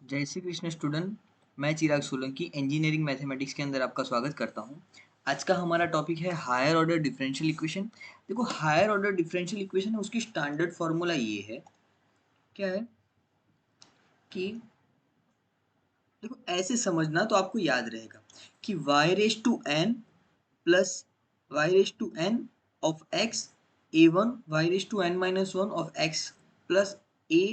जय श्री कृष्ण स्टूडेंट। मैं चिराग Solanki engineering mathematics के अंदर आपका स्वागत करता हूं। आज का हमारा टॉपिक है हायर ऑर्डर डिफरेंशियल इक्वेशन। देखो, हायर ऑर्डर डिफरेंशियल इक्वेशन है, उसकी स्टैंडर्ड फॉर्मूला ये है, क्या है कि देखो ऐसे समझना तो आपको याद रहेगा कि y raise to n plus Y raise to n of x a1 y raise to n minus one of x plus a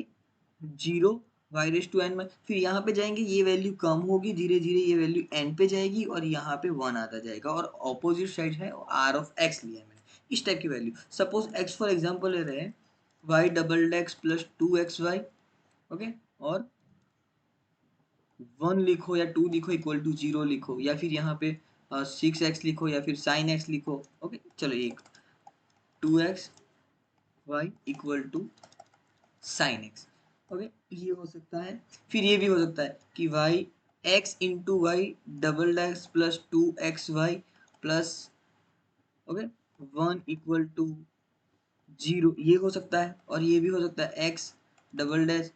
zero Y raise to N, फिर यहाँ पे जाएंगे, ये वैल्यू कम होगी, धीरे धीरे ये वैल्यू एन पे जाएगी और यहाँ पे वन आता जाएगा और ऑपोजिट साइड है आर ऑफ एक्स लिया है मैंने, इस टाइप की value. Suppose X for example ले रहे हैं Y double x plus two x Y, okay, और वन लिखो या टू लिखो इक्वल टू जीरो लिखो, या फिर यहाँ पे सिक्स एक्स लिखो या फिर साइन एक्स लिखो। ओके, चलो एक two x y equal to sine x. Okay, ये हो सकता है। फिर ये भी हो सकता है कि y x into y double x plus two x y plus, okay, one equal to zero, ये हो सकता है। और ये भी हो सकता है x double dash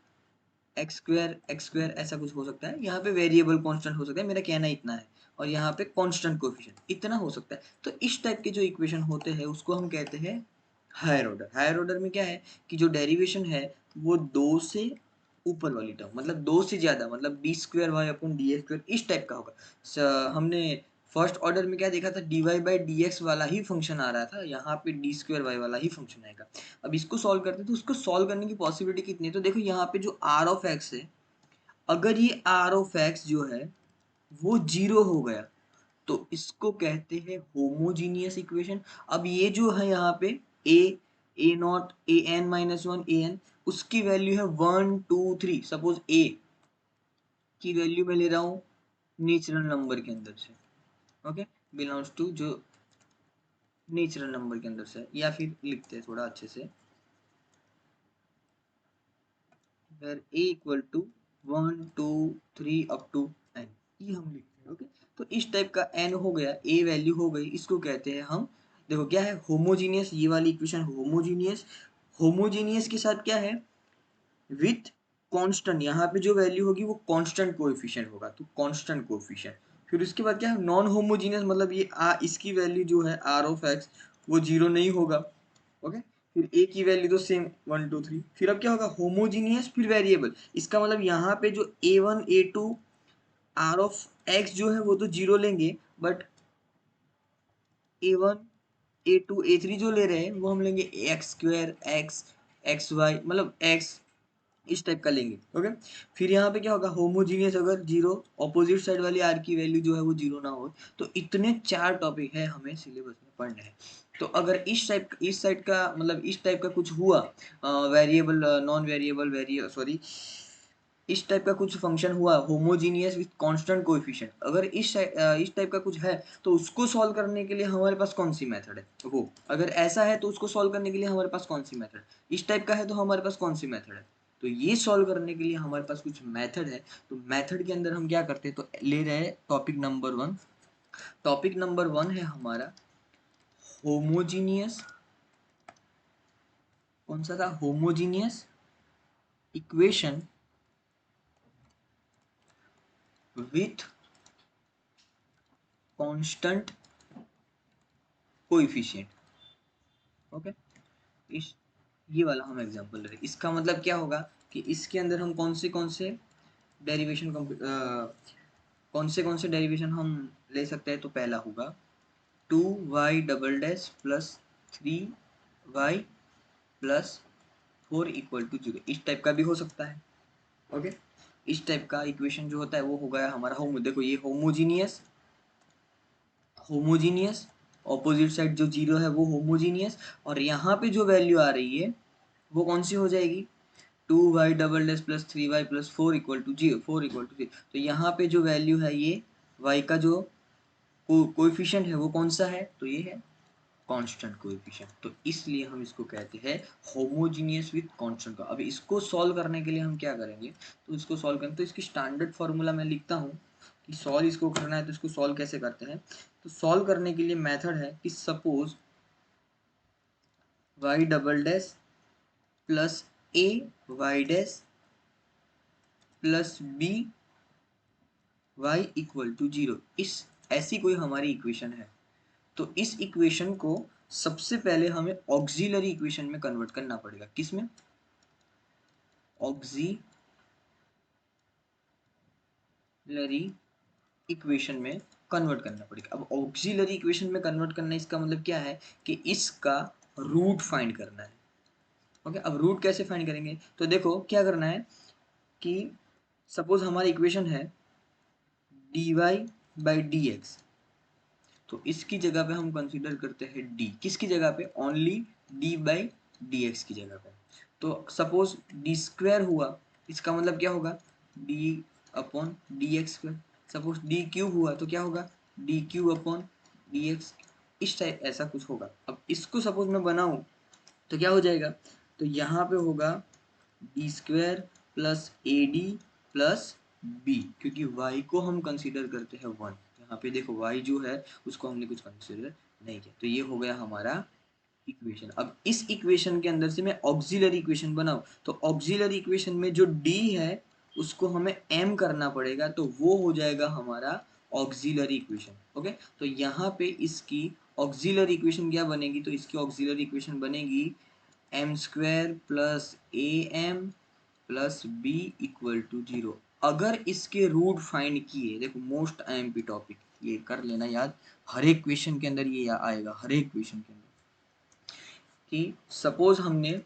x square ऐसा कुछ हो सकता है। यहाँ पे वेरिएबल कांस्टेंट हो सकता है, मेरा कहना इतना है। और यहाँ पे कांस्टेंट कोएफिशिएंट इतना हो सकता है। तो इस टाइप के जो इक्वेशन होते हैं उसको हम कहते हैं हायर ऑर्डर। हायर ऑर्डर में क्या है कि जो डेरिवेशन है वो दो से ऊपर वाली टर्म, मतलब दो से ज्यादा, मतलब d square y upon d x square इस टाइप का होगा। हमने फर्स्ट ऑर्डर में क्या देखा था, d y by d x वाला ही फंक्शन आ रहा था, यहाँ पे डी स्क्वायर वाई वाला ही फंक्शन आएगा। अब इसको सॉल्व करते हैं तो उसको सॉल्व करने की पॉसिबिलिटी कितनी है, तो देखो यहाँ पे जो आर ऑफ एक्स है, अगर ये आर ऑफ एक्स जो है वो जीरो हो गया तो इसको कहते हैं होमोजीनियस इक्वेशन। अब ये जो है यहाँ पे A naught A N minus one A N, उसकी वैल्यू है one two three. Suppose A की वैल्यू मैं ले रहा हूँ नेचुरल नंबर के अंदर से, ओके, बिलोंग्स टू जो नेचुरल नंबर के अंदर से, या फिर लिखते हैं थोड़ा अच्छे से, where a equal to 1 2 3 up to n, ये हम लिखते हैं। ओके, तो इस टाइप का n हो गया, a वैल्यू हो गई, इसको कहते हैं हम, देखो क्या है होमोजीनियस, ये वाली इक्वेशन होमोजीनियस। होमोजीनियस के साथ क्या है, विथ कांस्टेंट, यहाँ पे जो वैल्यू होगी वो कांस्टेंट कोएफिशिएंट होगा, तो कांस्टेंट कोएफिशिएंट। फिर उसके बाद क्या है नॉन होमोजीनियस, मतलब ये इसकी वैल्यू जो है आर ऑफ एक्स वो जीरो नहीं होगा। ओके, फिर ए की वैल्यू तो सेम वन टू थ्री। फिर अब क्या होगा होमोजीनियस, फिर वेरिएबल, इसका मतलब यहाँ पे जो A one A two R of X जो है वो तो जीरो लेंगे, but A one A two A three जो ले रहे हैं वो हम लेंगे X square X X Y, मतलब एक्स इस टाइप का लेंगे। ओके, फिर यहाँ पे क्या होगा होमोजीनियस, अगर जीरो ऑपोजिट साइड वाली आर की वैल्यू जो है वो जीरो ना हो, तो इतने चार टॉपिक है हमें सिलेबस में पढ़ने हैं। तो अगर इस साइड का मतलब इस टाइप का कुछ हुआ, वेरिएबल नॉन वेरिएबल वेरिए सॉरी इस टाइप का कुछ फंक्शन हुआ होमोजीनियस विथ कांस्टेंट कोएफिशिएंट, अगर इस टाइप का कुछ है तो उसको सॉल्व करने के लिए हमारे पास कौन सी मेथड है, वो अगर ऐसा है तो उसको सॉल्व करने के लिए हमारे पास कौन सी मेथड, इस टाइप का है तो हमारे पास कौन सी मेथड है। तो ये सॉल्व करने के लिए हमारे पास कुछ मेथड है। तो मेथड के अंदर हम क्या करते हैं, तो ले रहे हैं topic number one. Topic number one है हमारा होमोजीनियस, कौन सा था, homogeneous equation with constant coefficient. Okay, इस ये वाला हम एग्जांपल ले रहे हैं। इसका मतलब क्या होगा कि इसके अंदर हम कौन से डेरिवेशन कौन से डेरिवेशन हम ले सकते हैं, तो पहला होगा two y double dash plus three y plus four equal to zero, इस टाइप का भी हो सकता है। ओके, इस टाइप का इक्वेशन जो होता है वो हो गया हमारा होमो, देखो ये होमोजीनियस, होमोजीनियस ऑपोजिट साइड जो जीरो है वो होमोजीनियस, और यहाँ पे जो वैल्यू आ रही है वो कौन सी हो जाएगी, two y double dash plus three y plus four equal to zero, four equal to zero. तो यहाँ पे जो वैल्यू है ये वाई का जो कोएफिशिएंट है वो कौन सा है, तो ये है कांस्टेंट कोएफिशिएंट। तो इसलिए हम इसको कहते हैं होमोजीनियस विद कांस्टेंट का। अब इसको सॉल्व करने के लिए हम क्या करेंगे, तो इसको सॉल्व करें तो इसकी स्टैंडर्ड फॉर्मूला मैं लिखता हूँ कि सॉल्व इसको करना है तो इसको सॉल्व कैसे करते हैं। तो सॉल्व करने के लिए मेथड है कि suppose y double dash plus a y dash plus b y equal to 0, इस ऐसी कोई हमारी इक्वेशन है। तो इस इक्वेशन को सबसे पहले हमें ऑक्सिलरी इक्वेशन में कन्वर्ट करना पड़ेगा। किसमें? ऑक्सिलरी इक्वेशन में कन्वर्ट करना पड़ेगा। अब ऑक्सिलरी इक्वेशन में कन्वर्ट करना, इसका मतलब क्या है कि इसका रूट फाइंड करना है। ओके, अब रूट कैसे फाइंड करेंगे? तो देखो क्या करना है कि सपोज हमारी इक्वेशन है dy बाई डी एक्स, तो इसकी जगह पे हम कंसीडर करते हैं d, किसकी जगह पे? Only d by d x की जगह पे। तो सपोज डी स्क्वायर हुआ, इसका मतलब क्या होगा? d upon d x square. Suppose D cube हुआ तो क्या होगा? D cube upon d x. इस टाइप ऐसा कुछ होगा। अब इसको सपोज मैं बनाऊं तो क्या हो जाएगा? तो यहाँ पे होगा d square plus a d plus b, क्योंकि y को हम कंसीडर करते हैं 1। यहाँ पे देखो y जो है उसको हमने कुछ कंसीडर नहीं किया, तो ये हो गया हमारा इक्वेशन। अब इस इक्वेशन के अंदर से मैं ऑक्सिलरी इक्वेशन बनाऊं, तो ऑक्सिलरी इक्वेशन में जो d है उसको हमें m करना पड़ेगा, तो वो हो जाएगा हमारा ऑक्सिलरी इक्वेशन। ओके, तो यहाँ पे इसकी ऑक्सिलरी इक्वेशन क्या बनेगी? तो इसकी ऑक्सिलरी इक्वेशन बनेगी m square plus a m plus b equal to 0। अगर इसके रूट फाइंड किए, देखो मोस्ट आईएमपी टॉपिक, ये कर लेना याद, हर एक क्वेश्चन के अंदर ये आएगा, हर एक क्वेश्चन के अंदर, कि सपोज हमने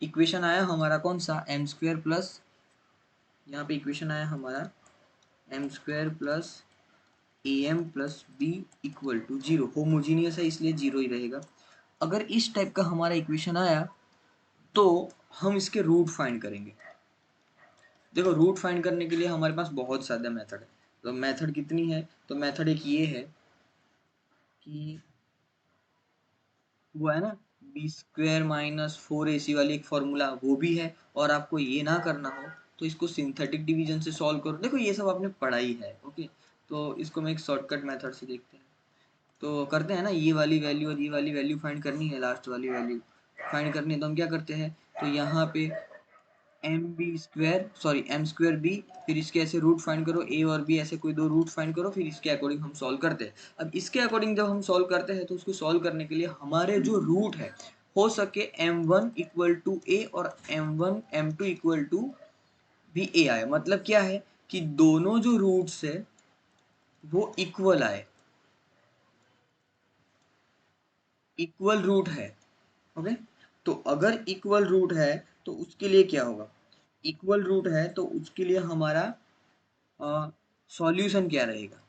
इक्वेशन आया हमारा कौन सा? एम स्क्वायर प्लस, यहाँ पे इक्वेशन आया हमारा m square plus a m plus b equal to 0। Homogeneous है इसलिए 0 ही रहेगा। अगर इस टाइप का हमारा इक्वेशन आया तो हम इसके रूट फाइंड करेंगे। देखो रूट फाइंड करने के लिए हमारे पास बहुत सारे मेथड है। तो मेथड कितनी है? तो मेथड एक ये है कि वो है ना बी स्क्वायर माइनस 4ac वाली एक फॉर्मूला, वो भी है। और आपको ये ना करना हो तो इसको सिंथेटिक डिवीजन से सॉल्व करो। देखो ये सब आपने पढ़ा ही है। ओके, तो इसको मैं एक शॉर्टकट मेथड से देखते हैं। तो करते हैं ना, ये वाली वैल्यू और ये वाली वैल्यू फाइंड करनी है, लास्ट वाली वैल्यू फाइंड करनी है। तो हम क्या करते हैं? तो यहाँ पे एम स्क्वायर बी, फिर इसके ऐसे रूट फाइंड करो, ए और बी ऐसे कोई दो रूट फाइंड करो, फिर इसके अकॉर्डिंग हम सॉल्व करते हैं। अब इसके अकॉर्डिंग जब हम सॉल्व करते हैं तो उसको सॉल्व करने के लिए हमारे जो रूट है, हो सके m1 इक्वल टू ए और m1 m2 इक्वल टू भी ए आए। मतलब क्या है कि दोनों जो रूट्स है वो इक्वल आए, इक्वल रूट है। ओके, तो अगर इक्वल रूट है तो उसके लिए क्या होगा? इक्वल रूट है तो उसके लिए हमारा सॉल्यूशन क्या रहेगा?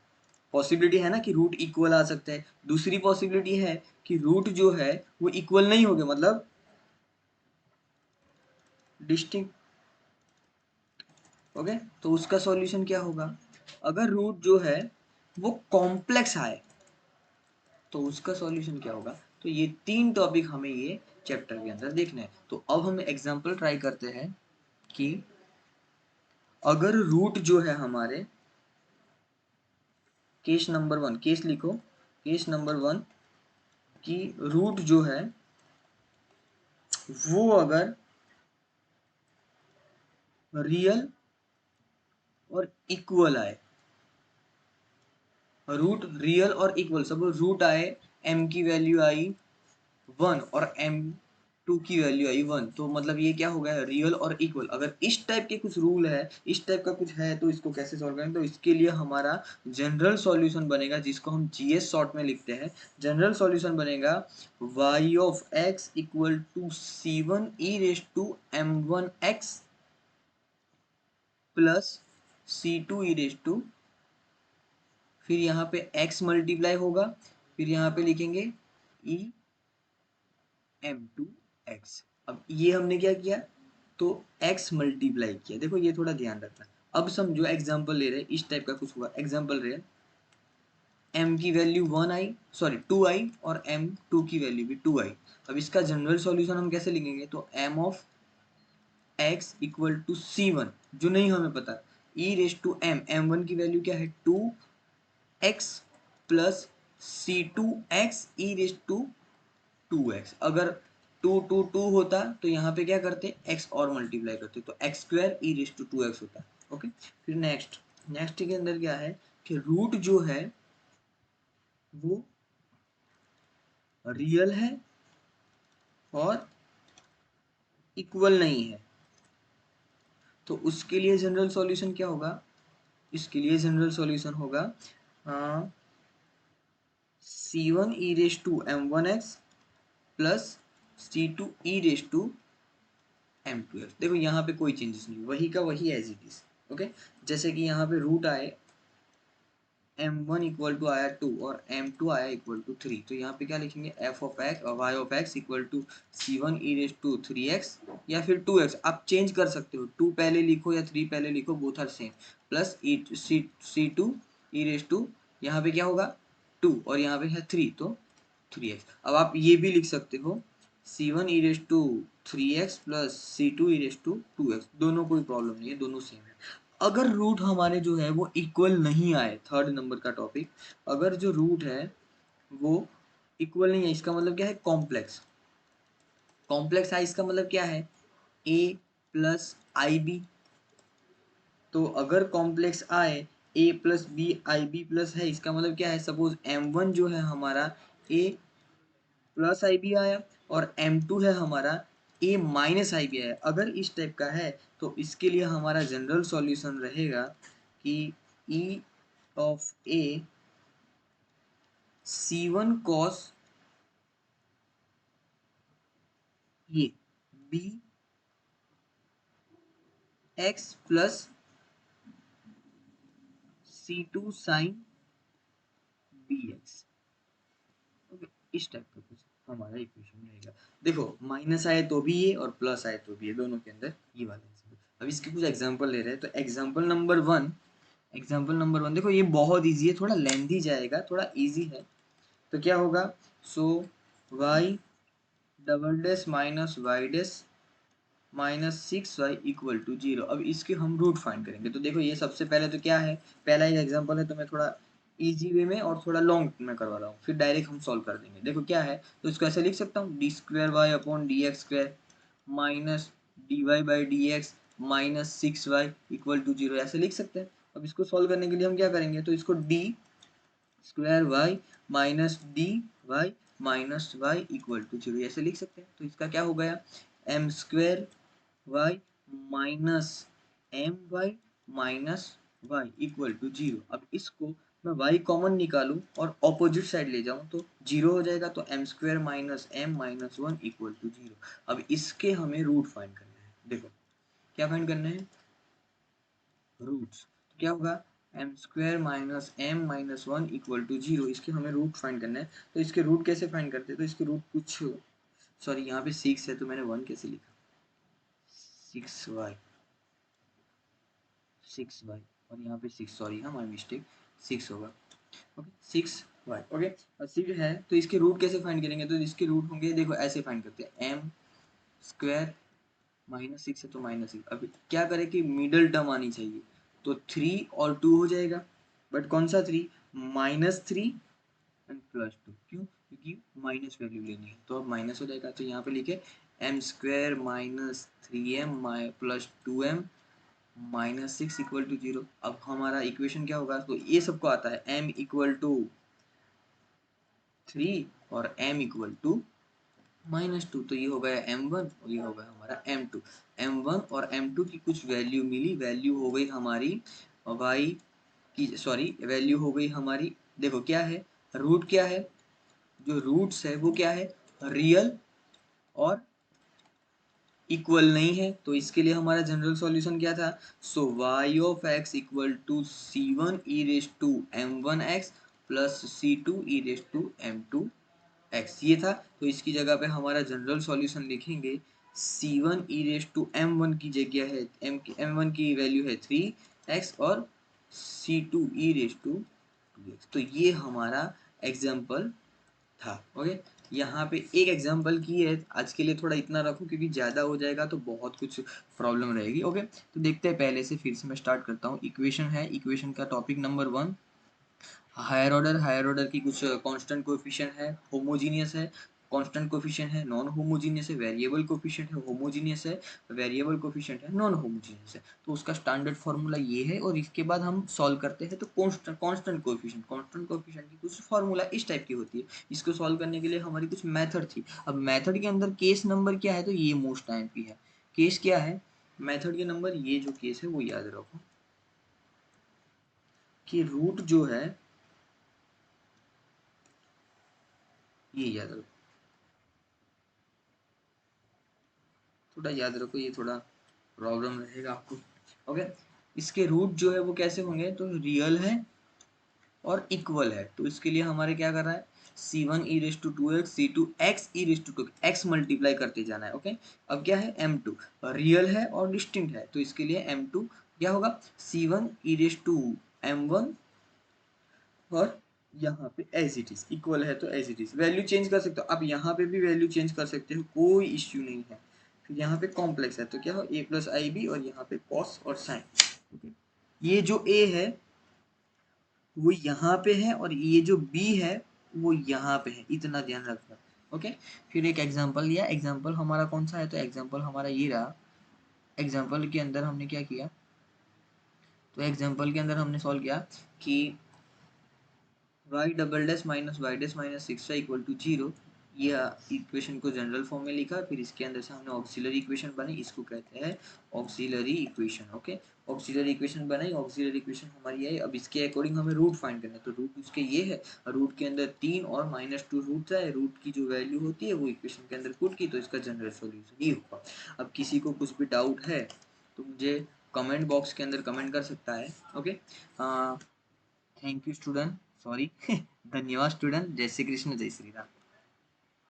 पॉसिबिलिटी है ना कि रूट इक्वल आ सकता है। दूसरी पॉसिबिलिटी है कि रूट जो है वो इक्वल नहीं होंगे, मतलब डिस्टिंक्ट। ओके, तो उसका सॉल्यूशन क्या होगा? अगर रूट जो है वो कॉम्प्लेक्स आए तो उसका सॉल्यूशन क्या होगा? तो ये तीन टॉपिक हमें ये चैप्टर के अंदर देखना है। तो अब हम एग्जांपल ट्राई करते हैं कि अगर रूट जो है हमारे, केस नंबर 1, केस लिखो, केस नंबर 1 की रूट जो है वो अगर रियल और इक्वल आए, रूट रियल और इक्वल, सपोज रूट आए m की वैल्यू आई 1 और m2 की वैल्यू आई 1, तो मतलब ये क्या हो गया? रियल और इक्वल। अगर इस टाइप के कुछ रूल है, इस टाइप का कुछ है, तो इसको कैसे सॉल्व करेंगे? तो इसके लिए हमारा जनरल सॉल्यूशन बनेगा, जिसको हम जीएस शॉर्ट में लिखते हैं। जनरल सॉल्यूशन बनेगा y of x equal to c1 e raise to m1x plus c2 e raise to, फिर यहाँ पे x मल्टीप्लाई होगा, फिर यहाँ पे लिखेंगे e m2x। अब ये हमने क्या किया? तो x मल्टीप्लाई किया। देखो ये थोड़ा ध्यान रखना। अब समझो एग्जांपल ले रहे हैं, इस टाइप का कुछ हुआ। एग्जांपल रहे m की वैल्यू 1 आई, सॉरी 2 आई, और m2 की वैल्यू भी 2 आई। अब इसका जनरल सॉल्यूशन हम कैसे लिखेंगे? तो m of x equal to c1, जो नहीं हमें पता, e रेज टू m1 की वैल्यू क्या है? 2x plus c2x e raise to 2x। अगर 2 2 2 होता तो यहाँ पे क्या करते? x और मल्टीप्लाई करते, तो x square e raise to 2x होता। ओके, फिर नेक्स्ट के अंदर क्या है कि रूट जो है वो रियल है और इक्वल नहीं है, तो उसके लिए जनरल सॉल्यूशन क्या होगा, इसके लिए जनरल सॉल्यूशन होगा C1 e raise to m1x plus C2 e raise to m2x। देखो यहाँ पे कोई चेंजेस नहीं, वही का वही एज इट इज। ओके, जैसे कि यहाँ पे रूट आए m1 इक्वल टू आया 2 और m2 आया इक्वल टू 3, तो यहाँ पे क्या लिखेंगे f ऑफ x और y of x equal to C1 e raise to 3x या फिर 2x, आप चेंज कर सकते हो, 2 पहले लिखो या 3 पहले लिखो, both are same, plus C2 e raise to, यहाँ पे क्या होगा 2 और यहाँ पे है 3 तो 3x। अब आप ये भी लिख सकते हो C1 e raise to 3x plus C2 e raise to 2x, दोनों कोई प्रॉब्लम नहीं है, दोनों सेम है। अगर रूट हमारे जो है वो इक्वल नहीं आए, थर्ड नंबर का टॉपिक, अगर जो रूट है वो इक्वल नहीं है, इसका मतलब क्या है, कॉम्प्लेक्स। कॉम्प्लेक्स है इसका मतलब क्या है, a प्लस आई बी। तो अगर कॉम्प्लेक्स आए a plus b i b plus है, इसका मतलब क्या है, सपोज m1 जो है हमारा a प्लस आई बी आया और m2 है हमारा a माइनस आई बी आया, अगर इस टाइप का है तो इसके लिए हमारा जनरल सॉल्यूशन रहेगा कि e of a C1 cos ये b x plus C2 sine b x. Okay, इस टाइप का कुछ हमारा इक्वेशन रहेगा। देखो माइनस आए तो भी ये और प्लस आए तो भी ये, दोनों के अंदर ये वाला एग्जाम्पल। अब इसके कुछ एग्जाम्पल ले रहे हैं, तो एग्जाम्पल नंबर वन देखो, ये बहुत इजी है, थोड़ा लेंथी जाएगा, थोड़ा इजी है। तो क्या होगा, so Y double dash minus Y dash minus 6y equal to 0। अब इसके हम रूट फाइंड करेंगे, तो देखो ये सबसे पहले तो क्या है, पहला ही एग्जांपल है तो मैं थोड़ा इजी वे में और थोड़ा लॉन्ग में करवा रहा हूँ, फिर डायरेक्ट हम सॉल्व कर देंगे। देखो क्या है, तो इसको ऐसे लिख सकता हूँ d square y upon d x square minus d y by d x minus 6y equal to 0, ऐसे लिख सकते हैं। अब इसको सॉल्व करने के लिए हम क्या करेंगे, तो इसको d square y minus d y minus y equal to 0 ऐसे लिख सकते हैं। तो इसका क्या हो गया, m square y minus m y minus y equal to 0। अब इसको मैं y कॉमन निकालूं और ऑपोजिट साइड ले जाऊं तो 0 हो जाएगा, तो m square minus m minus 1 equal to 0। अब इसके हमें रूट फाइंड करना है। देखो क्या फाइंड करना है, रूट्स। तो क्या होगा, m square minus m minus 1 equal to 0, इसके हमें रूट फाइंड करना है। तो इसके रूट कैसे फाइंड करते हैं, तो इसके रूट कुछ, सॉरी यहाँ पे 6 है तो मैंने 1 कैसे लिखा, 6y 6y और यहाँ पे 6, सॉरी हाँ माई मिस्टेक, 6 होगा। Okay 6y। ओके, और 6 है तो इसके रूट कैसे फाइंड करेंगे, तो इसके रूट होंगे, देखो ऐसे फाइंड करते हैं, एम स्क्वायर माइनस 6 है तो माइनस 6। अब क्या करें कि मिडल टर्म आनी चाहिए, तो 3 और 2 हो जाएगा, बट कौन सा 3, -3 एंड +2, क्यों, क्योंकि माइनस वैल्यू लेनी है, तो अब माइनस हो जाएगा। तो यहाँ पे लिखे m square minus 3m plus 2m minus 6 equal to 0। अब हमारा इक्वेशन क्या होगा, तो ये सबको आता है, m इक्वल टू 3 और m इक्वल टू -2, तो ये हो गया m1 और ये हो गया हमारा m2। m1 और m2 की कुछ वैल्यू मिली, वैल्यू हो गई हमारी y की, सॉरी वैल्यू हो गई हमारी, देखो क्या है, रूट क्या है, जो रूट्स है वो क्या है, रियल और इक्वल नहीं है, तो इसके लिए हमारा जनरल सॉल्यूशन क्या था, so y of x equal to C1 e raise to m1x plus C2 e raise to m2 x, ये था। तो इसकी जगह पे हमारा जनरल सॉल्यूशन लिखेंगे C1 e raise to m1 की जगह है m1 की वैल्यू है 3x और C2 e raise to 2x। तो ये हमारा एग्जाम्पल था। ओके, यहाँ पे एक एग्जांपल की है, आज के लिए थोड़ा इतना रखो क्योंकि ज़्यादा हो जाएगा तो बहुत कुछ प्रॉब्लम रहेगी। ओके, तो देखते हैं, पहले से फिर से मैं स्टार्ट करता हूँ। इक्वेशन है, इक्वेशन का टॉपिक नंबर 1, हायर ऑर्डर की कुछ कांस्टेंट कोएफिशिएंट है, होमोजीनियस है, कांस्टेंट कोफिशिएंट है, नॉन होमोजीनियस है, वेरिएबल कोफिशिएंट है, होमोजीनियस है, वेरिएबल कोफिशिएंट है, नॉन होमोजीनियस है। तो उसका स्टैंडर्ड फार्मूला ये है, और इसके बाद हम सॉल्व करते हैं तो कांस्टेंट कोफिशिएंट की कुछ फार्मूला इस टाइप की होती है। इसको सॉल्व करने के लिए हमारी कुछ मेथड थी। अब मेथड के अंदर केस नंबर क्या है, तो ये मोस्ट टाइम की है। केस क्या है, मेथड के नंबर, ये जो केस है वो याद रखो कि रूट जो है, ये याद रखो, थोड़ा याद रखो, ये थोड़ा प्रॉब्लम रहेगा आपको। ओके, इसके रूट जो है वो कैसे होंगे, तो रियल है और इक्वल है। तो इसके लिए हमारे क्या कर रहा है, c1 e raise to 2x, c2 x e raise to 2 x multiply करते जाना है। ओके, अब क्या है, m2 रियल है और डिस्टिंक्ट है, तो इसके लिए m2 क्या होगा, c1 e raise to m1, और यहाँ पे एज इट इज इक्वल है तो as it is value change कर सकते हो। अब यहाँ पे भी वैल्यू चेंज कर सकते हो, कोई इश्यू नहीं है। फिर यहाँ पे कॉम्प्लेक्स है तो क्या हो, a प्लस आई बी, और यहाँ पे कॉस और साइन। ये जो a है वो यहाँ पे है, और ये जो b है वो यहाँ पे है, इतना ध्यान रखना। ओके, फिर एक एग्जांपल लिया। एग्जांपल हमारा कौन सा है, तो एग्जांपल हमारा ये रहा। एग्जांपल के अंदर हमने क्या किया, तो एग्जांपल के अंदर हमने सॉल्व किया कि y double dash minus Y dash minus six equal to zero. ये इक्वेशन को जनरल फॉर्म में लिखा, फिर इसके अंदर से हमने ऑक्सिलरी इक्वेशन बनाई, इसको कहते हैं auxiliary equation. Okay, auxiliary equation बनाई, ऑक्सिलरी इक्वेशन हमारी है। अब इसके अकॉर्डिंग हमें रूट फाइंड करना है, तो रूट उसके ये है, रूट के अंदर 3 और -2 रूट है, रूट की जो वैल्यू होती है वो इक्वेशन के अंदर पुट की, तो इसका जनरल सॉल्यूशन ये होगा। अब किसी को कुछ भी डाउट है तो मुझे कमेंट बॉक्स के अंदर कमेंट कर सकता है। Okay, thank you student, sorry धन्यवाद स्टूडेंट, जय श्री कृष्ण, जय श्री राम।